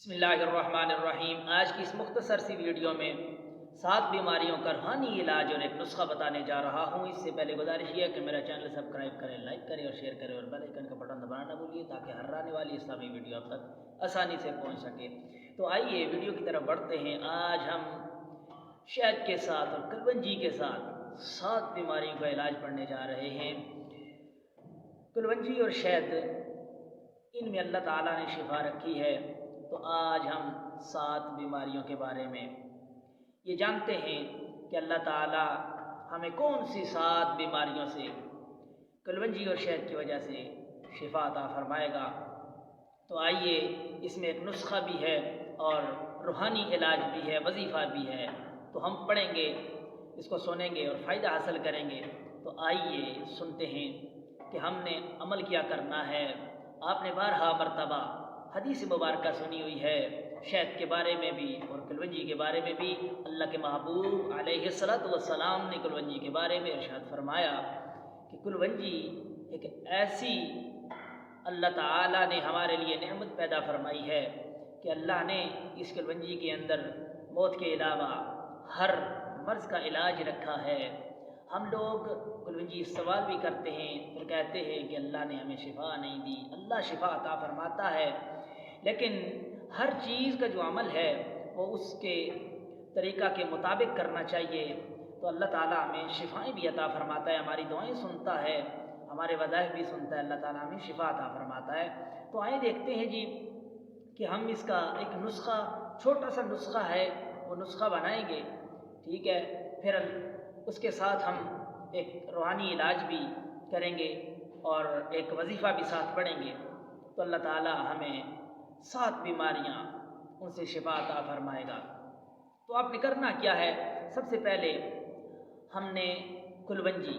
بسم اللہ الرحمن الرحیم۔ آج کی اس مختصر سی ویڈیو میں 7 بیماریوں کا روحانی علاج اور ایک نسخہ بتانے جا رہا ہوں۔ اس سے پہلے گزارش یہ ہے کہ میرا چینل سبسکرائب کریں، لائک کریں اور شیئر کریں اور بیل آئیکن کا بٹن دبانا نہ بھولیے تاکہ ہر آنے والی اسلامی ویڈیو اب تک آسانی سے پہنچ سکے۔ تو آئیے ویڈیو کی طرف بڑھتے ہیں۔ آج ہم شہد کے ساتھ اور کلونجی کے ساتھ 7 بیماریوں کا علاج پڑھنے جا رہے ہیں۔ کلونجی اور شہد، ان میں اللہ تعالیٰ نے شفا رکھی ہے۔ تو آج ہم 7 بیماریوں کے بارے میں یہ جانتے ہیں کہ اللہ تعالیٰ ہمیں کون سی 7 بیماریوں سے کلونجی اور شہد کی وجہ سے شفا عطا فرمائے گا۔ تو آئیے، اس میں ایک نسخہ بھی ہے اور روحانی علاج بھی ہے، وظیفہ بھی ہے۔ تو ہم پڑھیں گے، اس کو سنیں گے اور فائدہ حاصل کریں گے۔ تو آئیے سنتے ہیں کہ ہم نے عمل کیا کرنا ہے۔ آپ نے بارہا مرتبہ حدیث مبارکہ سنی ہوئی ہے شہد کے بارے میں بھی اور کلونجی کے بارے میں بھی۔ اللہ کے محبوب علیہ الصلوۃ والسلام نے کلونجی کے بارے میں ارشاد فرمایا کہ کلونجی ایک ایسی اللہ تعالیٰ نے ہمارے لیے نعمت پیدا فرمائی ہے کہ اللہ نے اس کلونجی کے اندر موت کے علاوہ ہر مرض کا علاج رکھا ہے۔ ہم لوگ کلونجی استعمال بھی کرتے ہیں، پھر کہتے ہیں کہ اللہ نے ہمیں شفا نہیں دی۔ اللہ شفا عطا فرماتا ہے، لیکن ہر چیز کا جو عمل ہے وہ اس کے طریقہ کے مطابق کرنا چاہیے۔ تو اللہ تعالیٰ ہمیں شفائیں بھی عطا فرماتا ہے، ہماری دعائیں سنتا ہے، ہمارے وظائف بھی سنتا ہے، اللہ تعالیٰ ہمیں شفا عطا فرماتا ہے۔ تو آئیں دیکھتے ہیں جی کہ ہم اس کا ایک نسخہ، چھوٹا سا نسخہ ہے، وہ نسخہ بنائیں گے، ٹھیک ہے؟ پھر اس کے ساتھ ہم ایک روحانی علاج بھی کریں گے اور ایک وظیفہ بھی ساتھ پڑھیں گے۔ تو اللہ تعالیٰ ہمیں 7 بیماریاں ان سے شفا عطا فرمائے گا۔ تو آپ نے کرنا کیا ہے؟ سب سے پہلے ہم نے کلونجی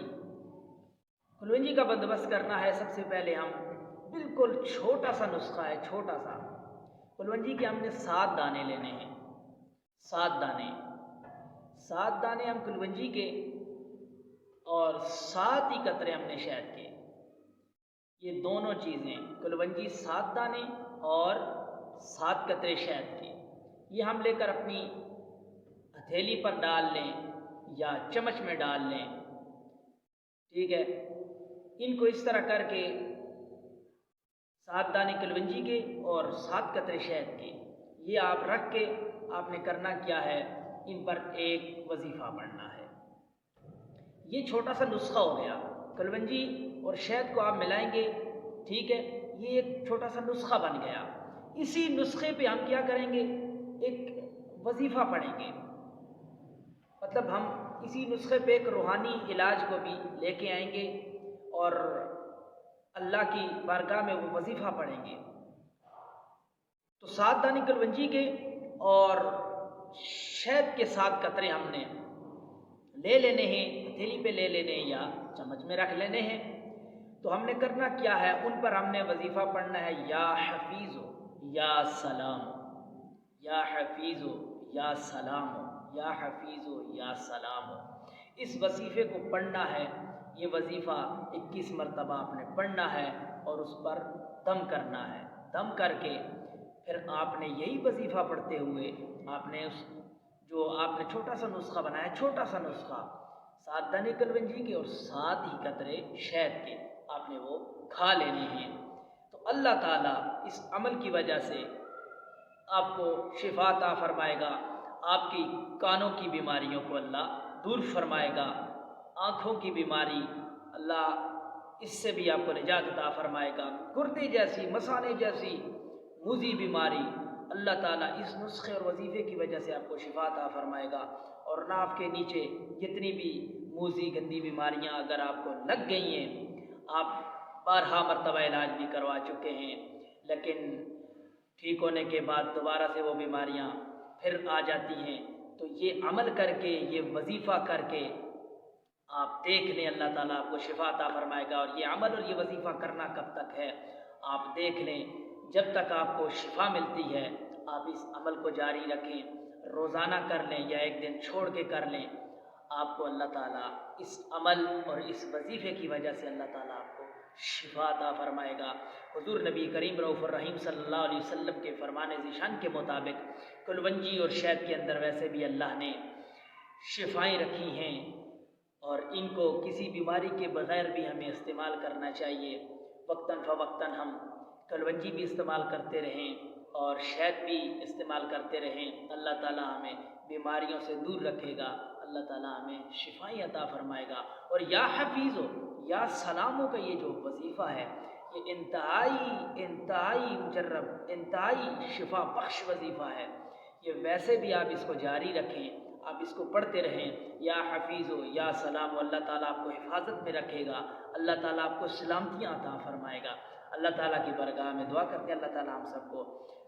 کا بندوبست کرنا ہے۔ سب سے پہلے ہم بالکل چھوٹا سا نسخہ ہے، چھوٹا سا کلونجی کے ہم نے 7 دانے لینے ہیں۔ 7 دانے ہم کلونجی کے اور 7 ہی قطرے ہم نے شہد کے۔ یہ دونوں چیزیں، کلونجی 7 دانے اور 7 قطرے شہد کے، یہ ہم لے کر اپنی ہتھیلی پر ڈال لیں یا چمچ میں ڈال لیں، ٹھیک ہے؟ ان کو اس طرح کر کے 7 دانے کلونجی کے اور 7 قطرے شہد کے، یہ آپ رکھ کے آپ نے کرنا کیا ہے؟ ان پر ایک وظیفہ پڑھنا ہے۔ یہ چھوٹا سا نسخہ ہو گیا، کلونجی اور شہد کو آپ ملائیں گے، ٹھیک ہے؟ یہ ایک چھوٹا سا نسخہ بن گیا۔ اسی نسخے پہ ہم کیا کریں گے؟ ایک وظیفہ پڑھیں گے، مطلب ہم اسی نسخے پہ ایک روحانی علاج کو بھی لے کے آئیں گے اور اللہ کی بارگاہ میں وہ وظیفہ پڑھیں گے۔ تو 7 دانے کلونجی کے اور شہد کے 7 قطرے ہم نے لے لینے ہیں، ہتھیلی پہ لے لینے ہیں یا چمچ میں رکھ لینے ہیں۔ تو ہم نے کرنا کیا ہے؟ ان پر ہم نے وظیفہ پڑھنا ہے، یا حفیظ یا سلام، یا حفیظ یا سلام، یا حفیظ یا سلام۔ اس وظیفے کو پڑھنا ہے۔ یہ وظیفہ 21 مرتبہ آپ نے پڑھنا ہے اور اس پر دم کرنا ہے۔ دم کر کے پھر آپ نے یہی وظیفہ پڑھتے ہوئے آپ نے جو آپ نے چھوٹا سا نسخہ بنایا، چھوٹا سا نسخہ 7 دانے کلونجی کے اور 7 ہی قطرے شہد کے، آپ نے وہ کھا لینے ہیں۔ تو اللہ تعالیٰ اس عمل کی وجہ سے آپ کو شفا عطا فرمائے گا۔ آپ کی کانوں کی بیماریوں کو اللہ دور فرمائے گا، آنکھوں کی بیماری اللہ اس سے بھی آپ کو نجات عطا فرمائے گا، گردے جیسی، مثانے جیسی موذی بیماری اللہ تعالیٰ اس نسخے اور وظیفے کی وجہ سے آپ کو شفا عطا فرمائے گا۔ اور ناف کے نیچے جتنی بھی موذی گندی بیماریاں اگر آپ کو لگ گئی ہیں، آپ بارہا مرتبہ علاج بھی کروا چکے ہیں، لیکن ٹھیک ہونے کے بعد دوبارہ سے وہ بیماریاں پھر آ جاتی ہیں، تو یہ عمل کر کے، یہ وظیفہ کر کے آپ دیکھ لیں، اللہ تعالیٰ آپ کو شفا عطا فرمائے گا۔ اور یہ عمل اور یہ وظیفہ کرنا کب تک ہے؟ آپ دیکھ لیں، جب تک آپ کو شفا ملتی ہے آپ اس عمل کو جاری رکھیں، روزانہ کر لیں یا ایک دن چھوڑ کے کر لیں، آپ کو اللہ تعالیٰ اس عمل اور اس وظیفے کی وجہ سے اللہ تعالیٰ آپ کو شفا عطا فرمائے گا۔ حضور نبی کریم رؤوف الرحیم صلی اللہ علیہ وسلم کے فرمان ذیشان کے مطابق کلونجی اور شہد کے اندر ویسے بھی اللہ نے شفائیں رکھی ہیں، اور ان کو کسی بیماری کے بغیر بھی ہمیں استعمال کرنا چاہیے۔ وقتاً فوقتاً ہم کلونجی بھی استعمال کرتے رہیں اور شہد بھی استعمال کرتے رہیں۔ اللہ تعالیٰ ہمیں بیماریوں سے دور رکھے گا، اللہ تعالیٰ ہمیں شفائیں عطا فرمائے گا۔ اور یا حفیظ ہو یا سلاموں کا یہ جو وظیفہ ہے، یہ انتہائی مجرب، انتہائی شفا بخش وظیفہ ہے۔ یہ ویسے بھی آپ اس کو جاری رکھیں، آپ اس کو پڑھتے رہیں، یا حفیظ ہو یا سلام ہو، اللہ تعالیٰ آپ کو حفاظت میں رکھے گا، اللہ تعالیٰ آپ کو سلامتیاں عطا فرمائے گا۔ اللہ تعالیٰ کی بارگاہ میں دعا کرتے ہیں اللہ تعالیٰ ہم سب کو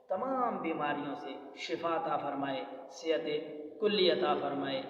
تمام بیماریوں سے شفا عطا فرمائے، صحت کلی عطا فرمائے۔